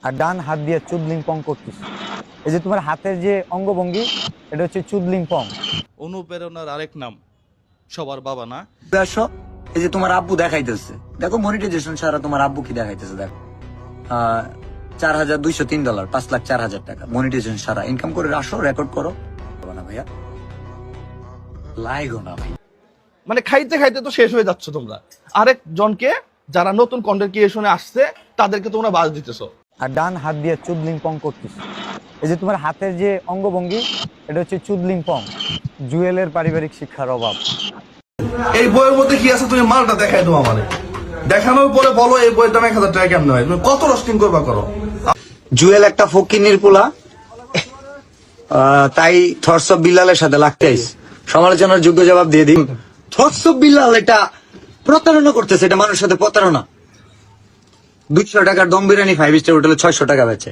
আর ডান হাত দিয়ে চুদলিং পং করতেছ। এই যে তোমার হাতের যে অঙ্গভঙ্গি, এটা হচ্ছে চুদলিং পং। অনুপ্রেরণার আরেক নাম সবার বাবা না। আসো, এই যে তোমার আব্বু দেখাইতেছে, দেখো মনিটাইজেশন ছাড়া তোমার আব্বু কি দেখাইতেছে, দেখো $4,203, 5,04,000 টাকা মনিটাইজেশন ছাড়া ইনকাম করে আসো, রেকর্ড করো না ভাইয়া, লাইগো না ভাই। মানে খাইতে খাইতে তো শেষ হয়ে যাচ্ছ তোমরা। আরেক জনকে যারা নতুন কন্টেন্ট ক্রিয়েশনে আসছে তাদেরকে তোমরা বাজ দিতেছো। আর ডান হাত দিয়ে চুদলিং পং করতেছ। এই যে তোমার হাতের যে অঙ্গভঙ্গি, এটা হচ্ছে চুদলিং পং। জুয়েলের পারিবারিক শিক্ষার অভাব। এই বইয়ের মধ্যে কি আছে তুমি মালটা দেখাই দাও আমারে, দেখানোর পরে বলো এই বইয়ের দাম 1,000 টাকা কেমন হয়, তুমি কত রস্টিং করবা করো। জুয়েল একটা ফকিন্নির পোলা, তাই থটস অফ বিল্লালের সাথে লাগতে আইস। সমালোচনার যোগ্য জবাব দিয়ে দিই, থটস অফ বিল্লাল এটা প্রতারণা করতেছে, এটা মানুষের সাথে প্রতারণা। 200 টাকার দম বিরিয়ানি 5 স্টার হোটেলে 600 টাকা বেচে।